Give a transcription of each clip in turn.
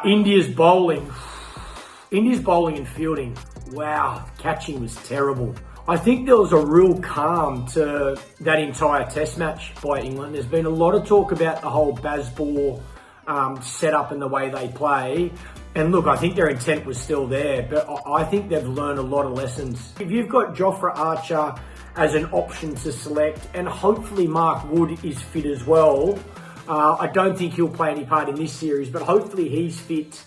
India's bowling and fielding, wow, catching was terrible. I think there was a real calm to that entire test match by England. There's been a lot of talk about the whole Bazball setup and the way they play. And look, I think their intent was still there, but I think they've learned a lot of lessons. If you've got Jofra Archer as an option to select, and hopefully Mark Wood is fit as well, I don't think he'll play any part in this series, but hopefully he's fit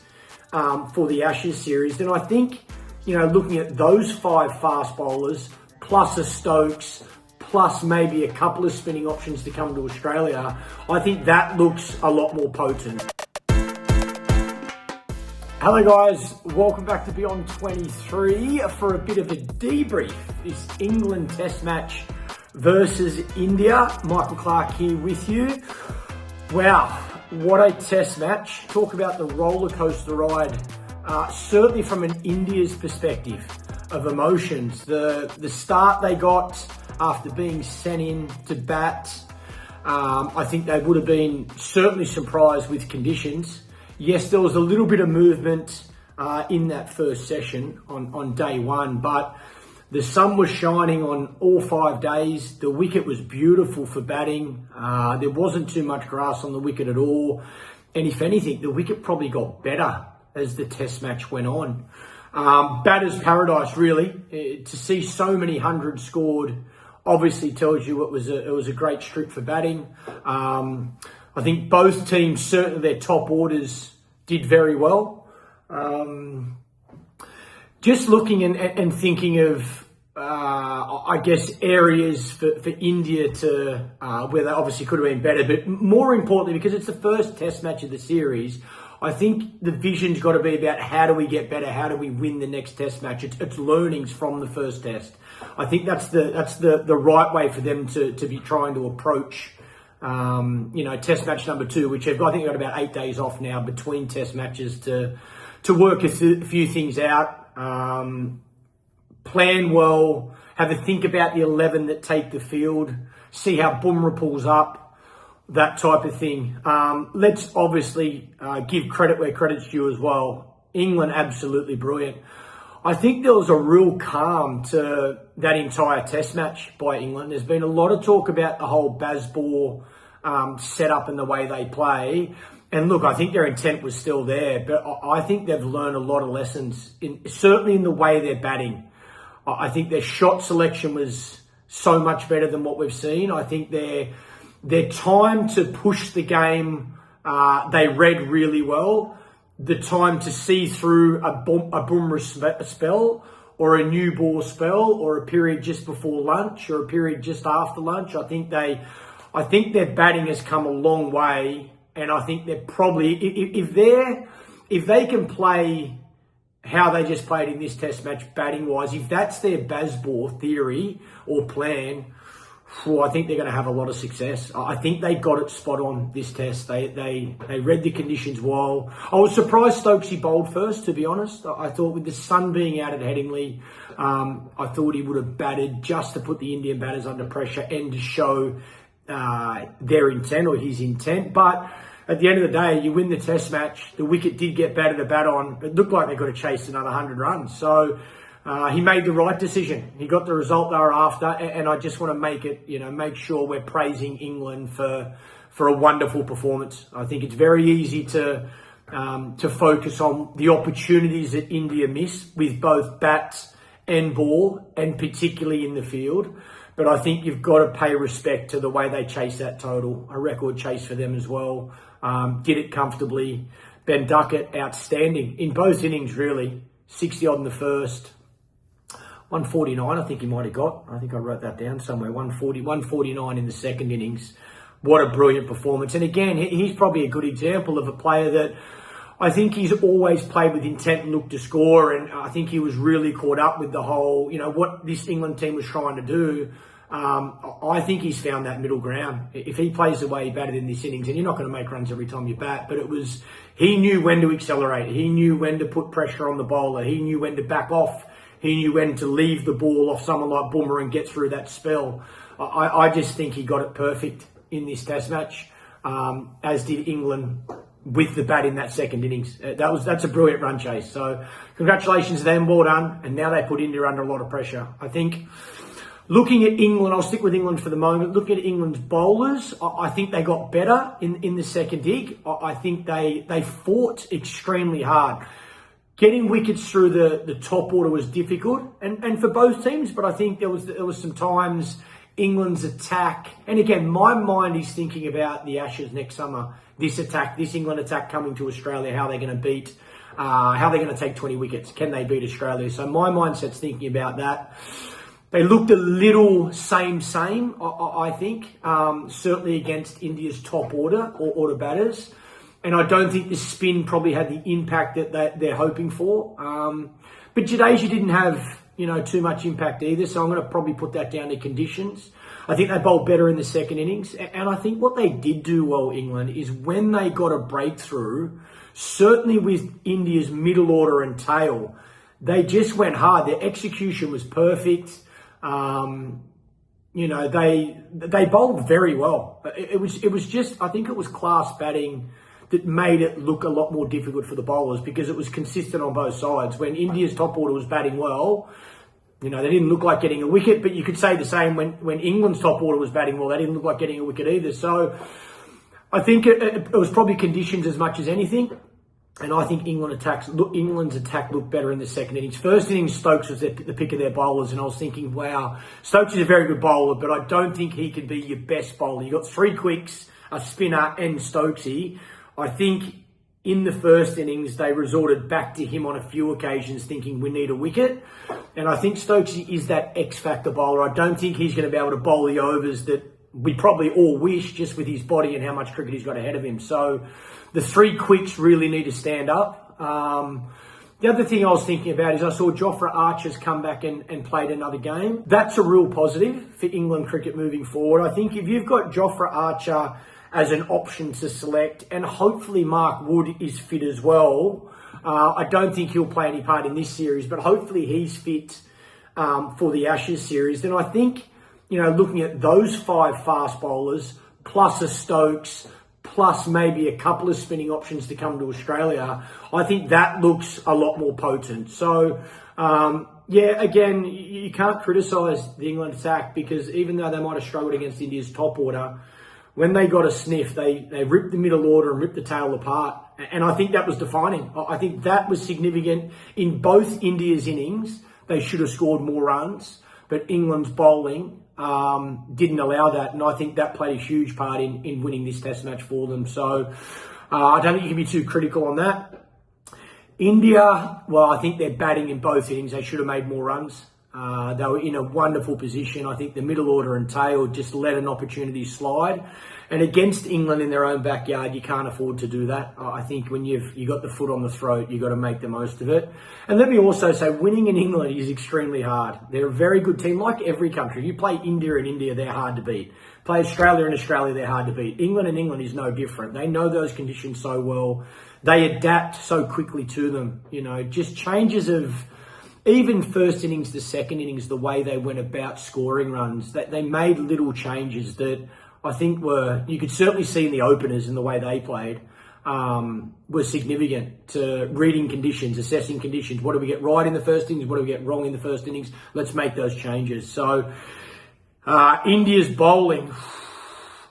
for the Ashes series. Then I think, looking at those 5 fast bowlers, plus a Stokes, plus maybe a couple of spinning options to come to Australia, I think that looks a lot more potent. Hello guys, welcome back to Beyond 23 for a bit of a debrief. This England test match versus India. Michael Clarke here with you. Wow, what a test match. Talk about the roller coaster ride. Certainly from an India's perspective of emotions. The start they got after being sent in to bat, I think they would have been certainly surprised with conditions. Yes, there was a little bit of movement in that first session on day one, but the sun was shining on all 5 days. The wicket was beautiful for batting. There wasn't too much grass on the wicket at all. And if anything, the wicket probably got better as the test match went on. Batter's paradise, really. To see so many hundreds scored obviously tells you it was a great strip for batting. I think both teams, certainly their top orders, did very well. Just looking and thinking of, I guess, areas for India to where they obviously could have been better, but more importantly, because it's the first test match of the series, I think the vision's got to be about how do we get better, how do we win the next test match. It's learnings from the first test. I think that's the right way for them to be trying to approach test match number 2, which I think got about 8 days off now between test matches to work a few things out, plan well, have a think about the 11 that take the field, see how Bumrah pulls up, that type of thing. Let's obviously give credit where credit's due as well. England, absolutely brilliant. I think there was a real calm to that entire test match by England. There's been a lot of talk about the whole Bazball setup and the way they play. And look, I think their intent was still there, but I think they've learned a lot of lessons, certainly in the way they're batting. I think their shot selection was so much better than what we've seen. I think their time to push the game, they read really well. The time to see through a Bumrah spell or a new ball spell or a period just before lunch or a period just after lunch. I think their batting has come a long way, and I think they're probably, if they can play how they just played in this test match batting wise, if that's their Bazball theory or plan, I think they're going to have a lot of success. I think they got it spot on this test. They read the conditions well. I was surprised Stokesy bowled first, to be honest. I thought with the sun being out at Headingley, I thought he would have batted just to put the Indian batters under pressure and to show their intent or his intent. But at the end of the day, you win the test match. The wicket did get better to bat on. It looked like they could have chased another 100 runs. So he made the right decision. He got the result they were after, and I just want to make sure we're praising England for a wonderful performance. I think it's very easy to focus on the opportunities that India miss with both bats and ball, and particularly in the field. But I think you've got to pay respect to the way they chase that total. A record chase for them as well. Did it comfortably. Ben Duckett, outstanding in both innings, really. 60 odd in the first. 149, I think he might have got. I think I wrote that down somewhere. 149 in the second innings. What a brilliant performance. And again, he's probably a good example of a player that I think he's always played with intent and looked to score. And I think he was really caught up with the whole, what this England team was trying to do. I think he's found that middle ground. If he plays the way he batted in this innings, and you're not going to make runs every time you bat, but he knew when to accelerate. He knew when to put pressure on the bowler. He knew when to back off. He knew when to leave the ball off someone like Bumrah and get through that spell. I just think he got it perfect in this test match, as did England with the bat in that second innings. That's a brilliant run chase. So congratulations to them, well done. And now they put India under a lot of pressure. I think looking at England, I'll stick with England for the moment. Looking at England's bowlers, I think they got better in the second dig. I think they fought extremely hard. Getting wickets through the top order was difficult, and for both teams. But I think there was some times England's attack, and again, my mind is thinking about the Ashes next summer. This England attack coming to Australia, how they're going to beat, how they're going to take 20 wickets. Can they beat Australia? So my mindset's thinking about that. They looked a little same, I think, certainly against India's top order or order batters. And I don't think the spin probably had the impact that they're hoping for. But Jadeja didn't have, too much impact either. So I'm going to probably put that down to conditions. I think they bowled better in the second innings. And I think what they did do well, England, is when they got a breakthrough, certainly with India's middle order and tail, they just went hard. Their execution was perfect. They bowled very well. It was just, I think it was class batting that made it look a lot more difficult for the bowlers because it was consistent on both sides. When India's top order was batting well, they didn't look like getting a wicket, but you could say the same when England's top order was batting well, they didn't look like getting a wicket either. So I think it was probably conditions as much as anything. And I think England's attack looked better in the second innings. First innings, Stokes was the pick of their bowlers, and I was thinking, wow, Stokes is a very good bowler, but I don't think he could be your best bowler. You got three quicks, a spinner, and Stokesy. I think in the first innings, they resorted back to him on a few occasions thinking we need a wicket. And I think Stokesy is that X-factor bowler. I don't think he's going to be able to bowl the overs that we probably all wish just with his body and how much cricket he's got ahead of him. So the three quicks really need to stand up. The other thing I was thinking about is I saw Jofra Archer's come back and played another game. That's a real positive for England cricket moving forward. I think if you've got Jofra Archer as an option to select, and hopefully Mark Wood is fit as well. I don't think he'll play any part in this series, but hopefully he's fit for the Ashes series. Then I think, looking at those five fast bowlers, plus a Stokes, plus maybe a couple of spinning options to come to Australia, I think that looks a lot more potent. So, again, you can't criticise the England attack because even though they might have struggled against India's top order, when they got a sniff, they ripped the middle order and ripped the tail apart. And I think that was defining. I think that was significant in both India's innings. They should have scored more runs, but England's bowling didn't allow that. And I think that played a huge part in winning this test match for them. So I don't think you can be too critical on that. India, well, I think they're batting in both innings. They should have made more runs. They were in a wonderful position. I think the middle order and tail just let an opportunity slide. And against England in their own backyard, you can't afford to do that. I think when you've got the foot on the throat, you've got to make the most of it. And let me also say, winning in England is extremely hard. They're a very good team, like every country. You play India in India, they're hard to beat. Play Australia in Australia, they're hard to beat. England in England is no different. They know those conditions so well. They adapt so quickly to them. Just changes of even first innings to second innings, the way they went about scoring runs, that they made little changes that I think you could certainly see in the openers and the way they played, were significant to reading conditions, assessing conditions. What do we get right in the first innings? What do we get wrong in the first innings? Let's make those changes. So India's bowling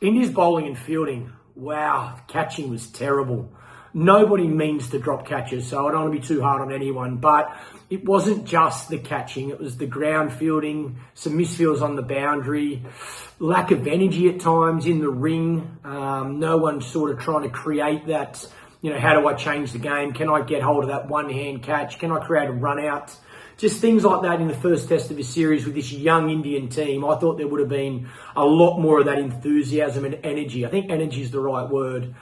and fielding, wow, catching was terrible. Nobody means to drop catches, so I don't want to be too hard on anyone, but it wasn't just the catching. It was the ground fielding, some misfields on the boundary, lack of energy at times in the ring. No one sort of trying to create that, how do I change the game? Can I get hold of that one-hand catch? Can I create a run out? Just things like that in the first test of a series with this young Indian team. I thought there would have been a lot more of that enthusiasm and energy. I think energy is the right word.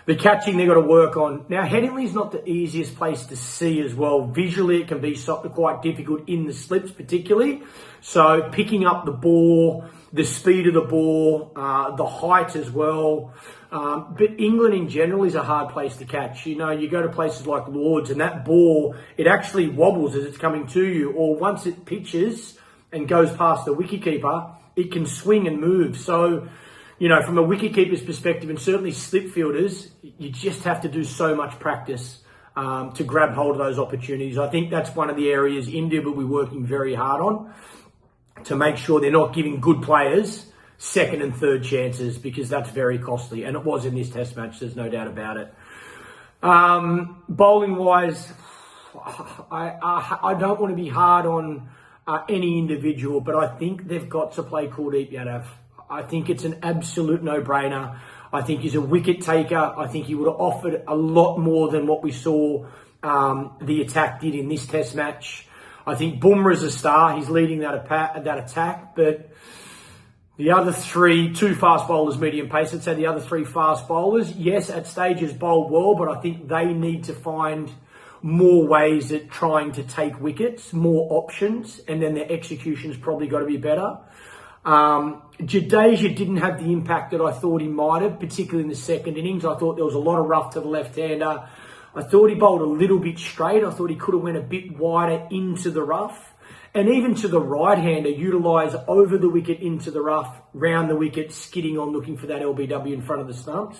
The catching they've got to work on. Now, Headingley's not the easiest place to see as well. Visually, it can be quite difficult in the slips particularly. So picking up the ball, the speed of the ball, the height as well. But England in general is a hard place to catch. You go to places like Lords and that ball, it actually wobbles as it's coming to you. Or once it pitches and goes past the wicketkeeper, it can swing and move. So from a wicketkeeper's perspective, and certainly slip fielders, you just have to do so much practice to grab hold of those opportunities. I think that's one of the areas India will be working very hard on, to make sure they're not giving good players second and third chances, because that's very costly. And it was in this test match, there's no doubt about it. Bowling wise, I don't want to be hard on any individual, but I think they've got to play Kuldeep Yadav. I think it's an absolute no-brainer. I think he's a wicket taker. I think he would have offered a lot more than what we saw the attack did in this test match. I think Bumrah's a star. He's leading that attack, but the other two fast bowlers, medium pace. I'd say the other three fast bowlers, yes, at stages bowled well, but I think they need to find more ways at trying to take wickets, more options, and then their execution's probably got to be better. Jadeja didn't have the impact that I thought he might have, particularly in the second innings. I thought there was a lot of rough to the left-hander. I thought he bowled a little bit straight. I thought he could have went a bit wider into the rough. And even to the right-hander, utilise over the wicket into the rough, round the wicket, skidding on, looking for that LBW in front of the stumps.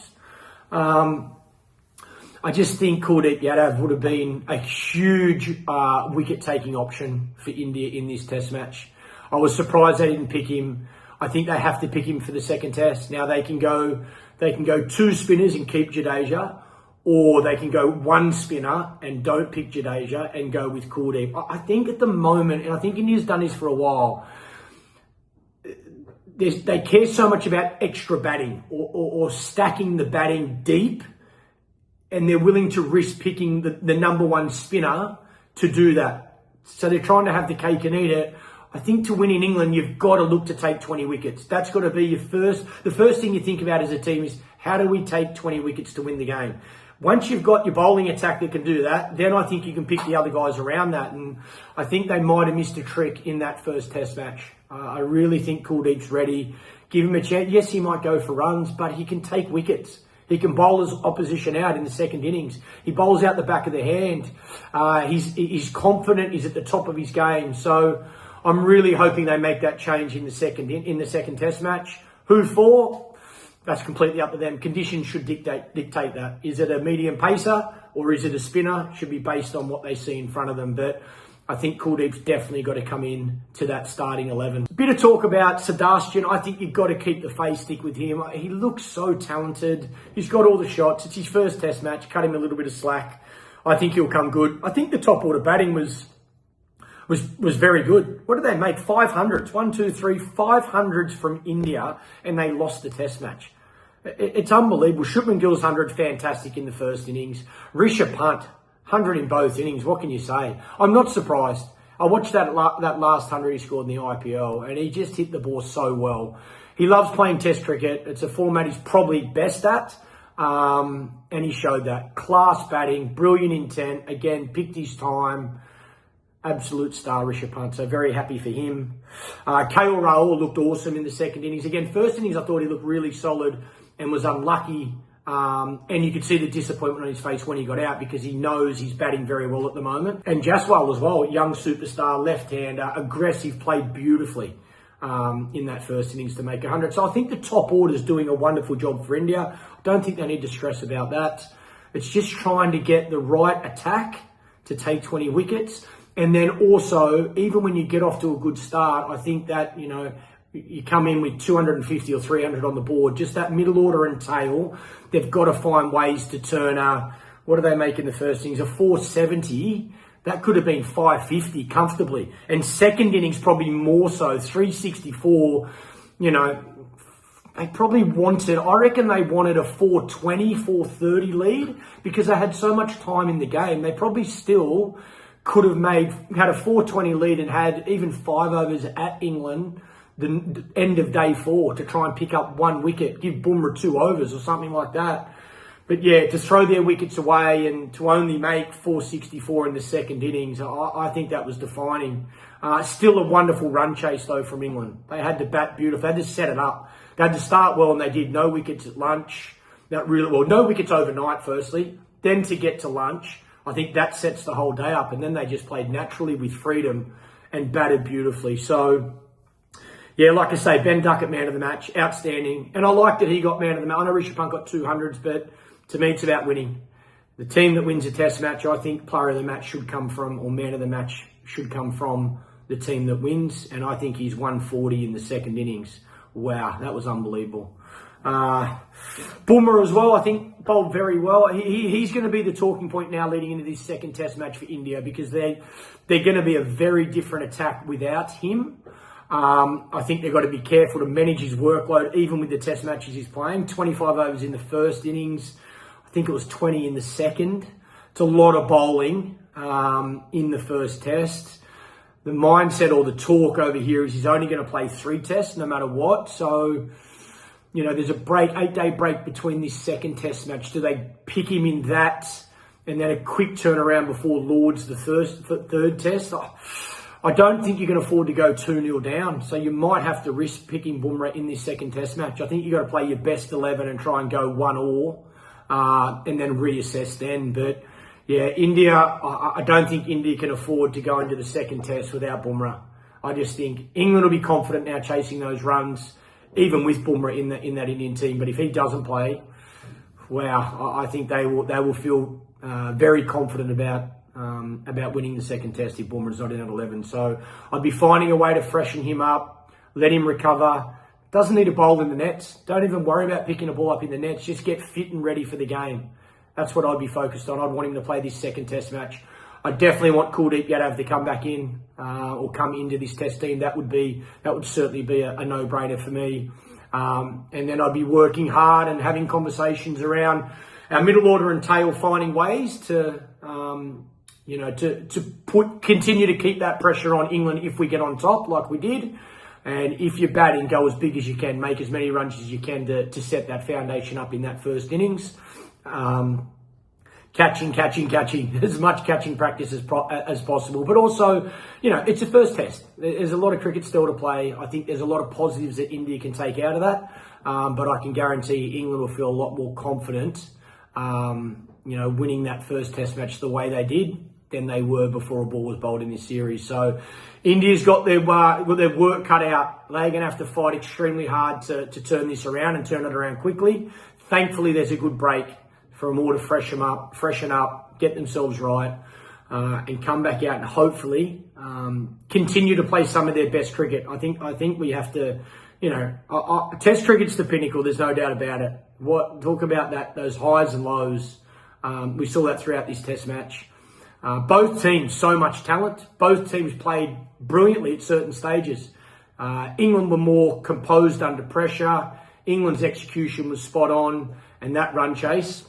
I just think Kuldeep Yadav would have been a huge wicket-taking option for India in this test match. I was surprised they didn't pick him. I think they have to pick him for the second test. Now they can go two spinners and keep Jadeja, or they can go one spinner and don't pick Jadeja and go with Kuldeep. I think at the moment, and I think India's done this for a while, they care so much about extra batting or stacking the batting deep, and they're willing to risk picking the number one spinner to do that. So they're trying to have the cake and eat it. I think to win in England, you've got to look to take 20 wickets. That's got to be the first thing you think about as a team is, how do we take 20 wickets to win the game? Once you've got your bowling attack that can do that, then I think you can pick the other guys around that. And I think they might have missed a trick in that first test match. I really think Kuldeep's ready. Give him a chance. Yes, he might go for runs, but he can take wickets. He can bowl his opposition out in the second innings. He bowls out the back of the hand. He's confident. He's at the top of his game. So I'm really hoping they make that change in the second test match. Who for? That's completely up to them. Conditions should dictate that. Is it a medium pacer or is it a spinner? Should be based on what they see in front of them. But I think Kuldeep's definitely got to come in to that starting 11. A bit of talk about Sebastian. I think you've got to keep the face stick with him. He looks so talented. He's got all the shots. It's his first test match. Cut him a little bit of slack. I think he'll come good. I think the top order batting was very good. What did they make? 500s. 1, 2, 3, 500s from India, and they lost the test match. It's unbelievable. Shubman Gill's 100, fantastic in the first innings. Rishabh Pant, 100 in both innings. What can you say? I'm not surprised. I watched that last 100 he scored in the IPL, and he just hit the ball so well. He loves playing Test cricket. It's a format he's probably best at, and he showed that. Class batting, brilliant intent. Again, picked his time. Absolute star, Rishabh Pant. So very happy for him. KL Rahul looked awesome in the second innings. Again, first innings, I thought he looked really solid and was unlucky. And you could see the disappointment on his face when he got out, because he knows he's batting very well at the moment. And Jaswal as well, young superstar, left-hander, aggressive, played beautifully in that first innings to make 100. So I think the top order's doing a wonderful job for India. I don't think they need to stress about that. It's just trying to get the right attack to take 20 wickets. And then also, even when you get off to a good start, I think that, you come in with 250 or 300 on the board, just that middle order and tail, they've got to find ways to turn what do they make in the first innings? A 470, that could have been 550 comfortably. And second innings probably more so, 364, they probably wanted, I reckon they wanted a 420, 430 lead, because they had so much time in the game. They probably still could have had a 420 lead and had even 5 overs at England the end of day 4 to try and pick up 1 wicket, give Bumrah 2 overs or something like that. But yeah, to throw their wickets away and to only make 464 in the second innings, I think that was defining. Still a wonderful run chase though from England. They had to bat beautiful. They had to set it up. They had to start well, and they did. No wickets at lunch. No wickets overnight firstly. Then to get to lunch, I think that sets the whole day up. And then they just played naturally with freedom and batted beautifully. So Yeah, like I say, Ben Duckett, man of the match, outstanding. And I like that he got man of the match. I know Rishabh Pant got 200s, but to me, it's about winning. The team that wins a test match, I think player of the match should come from, or man of the match should come from the team that wins. And I think he's 140 in the second innings. Wow, that was unbelievable. Bumrah as well, I think bowled very well. He's going to be the talking point now leading into this second test match for India, because they're going to be a very different attack without him. I think they've got to be careful to manage his workload, even with the test matches he's playing. 25 overs in the first innings. I think it was 20 in the second. It's a lot of bowling in the first test. The mindset or the talk over here is he's only going to play 3 tests no matter what. So, you know, there's a 8-day break between this second test match. Do they pick him in that and then a quick turnaround before Lord's the third test? I don't think you can afford to go 2-0 down. So you might have to risk picking Bumrah in this second test match. I think you've got to play your best 11 and try and go 1-all and then reassess then. But yeah, India, I don't think India can afford to go into the second test without Bumrah. I just think England will be confident now chasing those runs, even with Bumrah in that Indian team. But if he doesn't play, wow, I think they will feel very confident about winning the second test if Bumrah's not in at 11. So I'd be finding a way to freshen him up, let him recover. Doesn't need to bowl in the nets. Don't even worry about picking a ball up in the nets. Just get fit and ready for the game. That's what I'd be focused on. I'd want him to play this second test match. I definitely want Kuldeep Yadav to come back in or come into this test team. That would certainly be a no-brainer for me. And then I'd be working hard and having conversations around our middle order and tail, finding ways to continue to keep that pressure on England if we get on top like we did. And if you're batting, go as big as you can, make as many runs as you can to set that foundation up in that first innings. Catching, as much catching practice as possible. But also, you know, it's a first test. There's a lot of cricket still to play. I think there's a lot of positives that India can take out of that. But I can guarantee England will feel a lot more confident, winning that first test match the way they did than they were before a ball was bowled in this series. So India's got their work cut out. They're going to have to fight extremely hard to turn this around and turn it around quickly. Thankfully, there's a good break for them all to freshen up, get themselves right, and come back out and hopefully continue to play some of their best cricket. I think we have to, Test cricket's the pinnacle. There's no doubt about it. Talk about those highs and lows. We saw that throughout this Test match. Both teams, so much talent. Both teams played brilliantly at certain stages. England were more composed under pressure. England's execution was spot on, and that run chase,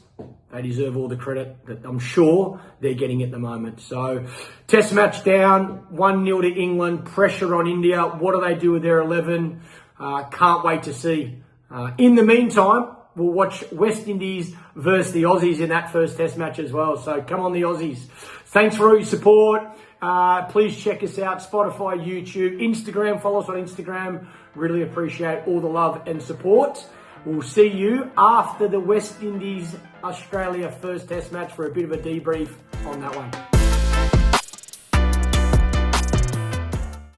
they deserve all the credit that I'm sure they're getting at the moment. So, Test match down, 1-0 to England, pressure on India. What do they do with their 11? Can't wait to see. In the meantime, we'll watch West Indies versus the Aussies in that first Test match as well. So, come on, the Aussies. Thanks for all your support. Please check us out, Spotify, YouTube, Instagram. Follow us on Instagram. Really appreciate all the love and support. We'll see you after the West Indies-Australia first Test match for a bit of a debrief on that one.